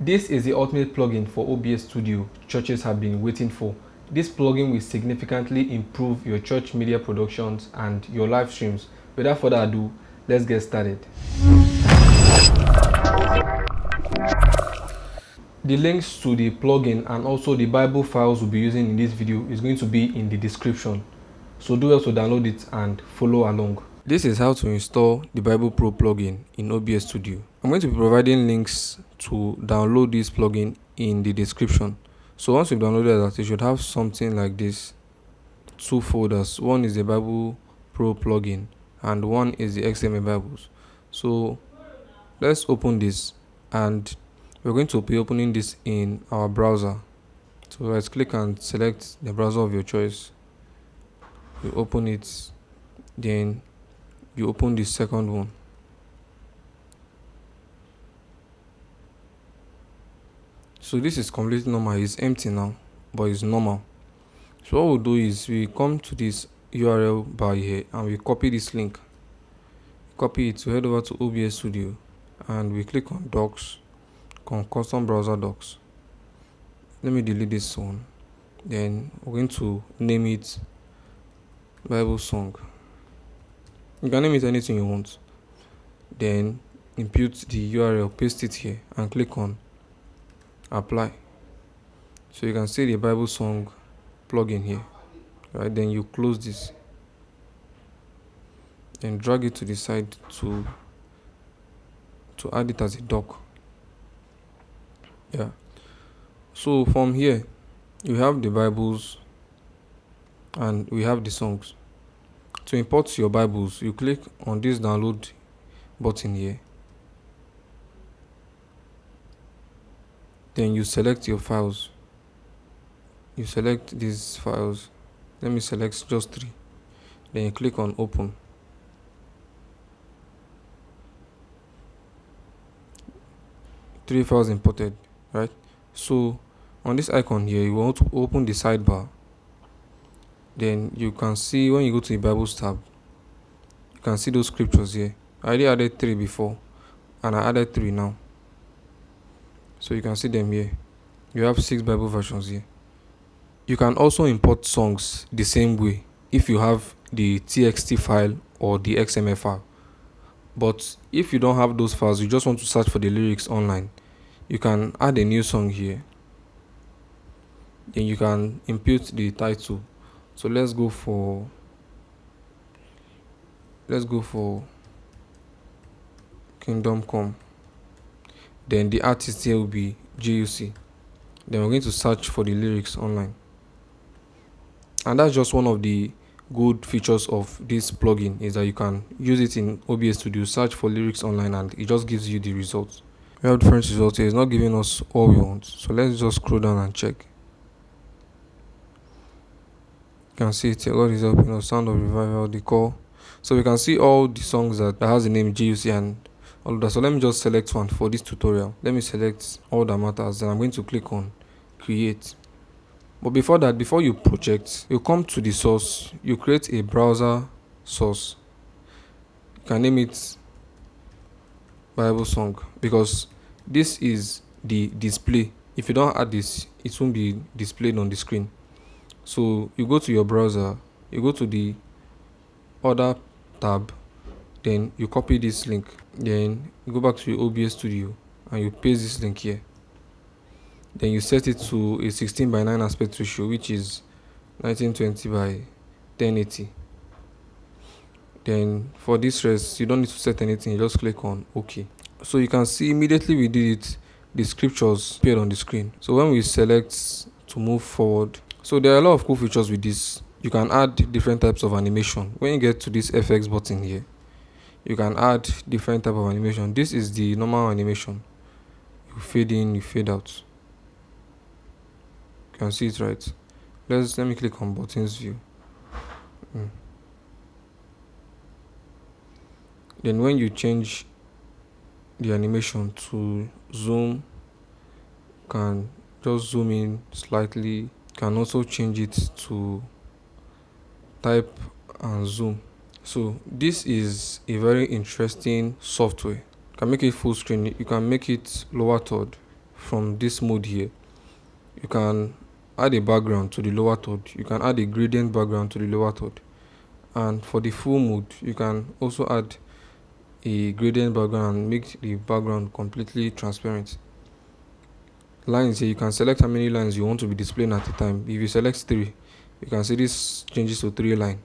This is the ultimate plugin for OBS Studio churches have been waiting for. This plugin will significantly improve your church media productions and your live streams. Without further ado, let's get started. The links to the plugin and also the Bible files we'll be using in this video is going to be in the description. So do well to download it and follow along. This is how to install the Bible Pro plugin in OBS Studio. I'm going to be providing links to download this plugin in the description. So once you've downloaded that, you should have something like this. Two folders. One is the Bible Pro plugin and one is the XMA Bibles. So let's open this, and we're going to be opening this in our browser. So let's click and select the browser of your choice. You open it, then you open the second one. So this is completely normal. It's empty now, but it's normal. So what we'll do is we come to this URL bar here and we copy this link. Copy it to head over to OBS Studio, and we click on Docs, on Custom Browser Docs. Let me delete this one. Then we're going to name it Bible Song. You can name it anything you want. Then input the URL, paste it here, and click on Apply. So you can see the Bible Song plugin here. Right, then you close this. Then drag it to the side to add it as a doc. Yeah. So from here, you have the Bibles and we have the songs. To import your Bibles, you click on this download button here. Then you select your files. You select these files. Let me select just 3. Then you click on open. Three files imported, right? So on this icon here, you want to open the sidebar. Then you can see when you go to the Bibles tab, you can see those scriptures here. I already added 3 before, and I added 3 now. So you can see them here. You have 6 Bible versions here. You can also import songs the same way if you have the TXT file or the XML file. But if you don't have those files, you just want to search for the lyrics online, you can add a new song here. Then you can input the title. So let's go for Kingdom Come. Then the artist here will be JUC. Then we're going to search for the lyrics online. And that's just one of the good features of this plugin, is that you can use it in OBS Studio, search for lyrics online, and it just gives you the results. We have different results here. It's not giving us all we want. So let's just scroll down and check. You can see it here. God is helping us, Sound of Revival, the call. So we can see all the songs that has the name GUC and all of that. So let me just select one for this tutorial. Let me select All That Matters, and I'm going to click on Create. But before that, before you project, you come to the source, you create a browser source. You can name it Bible Song, because this is the display. If you don't add this, it won't be displayed on the screen. So you go to your browser, you go to the Other tab, then you copy this link, then you go back to your OBS Studio and you paste this link here. Then you set it to a 16:9 aspect ratio, which is 1920 by 1080. Then for this rest, you don't need to set anything, you just click on OK. So you can see immediately we did it, the scriptures appeared on the screen. So when we select to move forward, so there are a lot of cool features with this. You can add different types of animation. When you get to this FX button here, you can add different type of animation. This is the normal animation. You fade in, you fade out. You can see it, right? Let me click on buttons view. Then when you change the animation to zoom, you can just zoom in slightly. You can also change it to type and zoom. So this is a very interesting software. You can make it full screen, you can make it lower third, from this mode here, you can add a background to the lower third. You can add a gradient background to the lower third. And for the full mode, you can also add a gradient background and make the background completely transparent. Lines here, you can select how many lines you want to be displaying at a time. If you select 3, you can see this changes to 3 lines,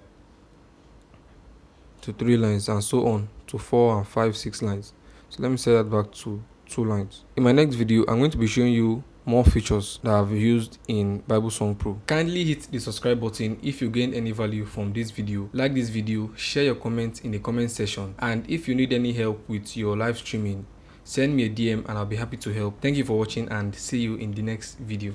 and so on to 4 and 5, 6 lines. So let me set that back to 2 lines. In my next video, I'm going to be showing you more features that I've used in Bible Song Pro. Kindly hit the subscribe button if you gain any value from this video. Like this video, share your comments in the comment section, and if you need any help with your live streaming, send me a DM and I'll be happy to help. Thank you for watching and see you in the next video.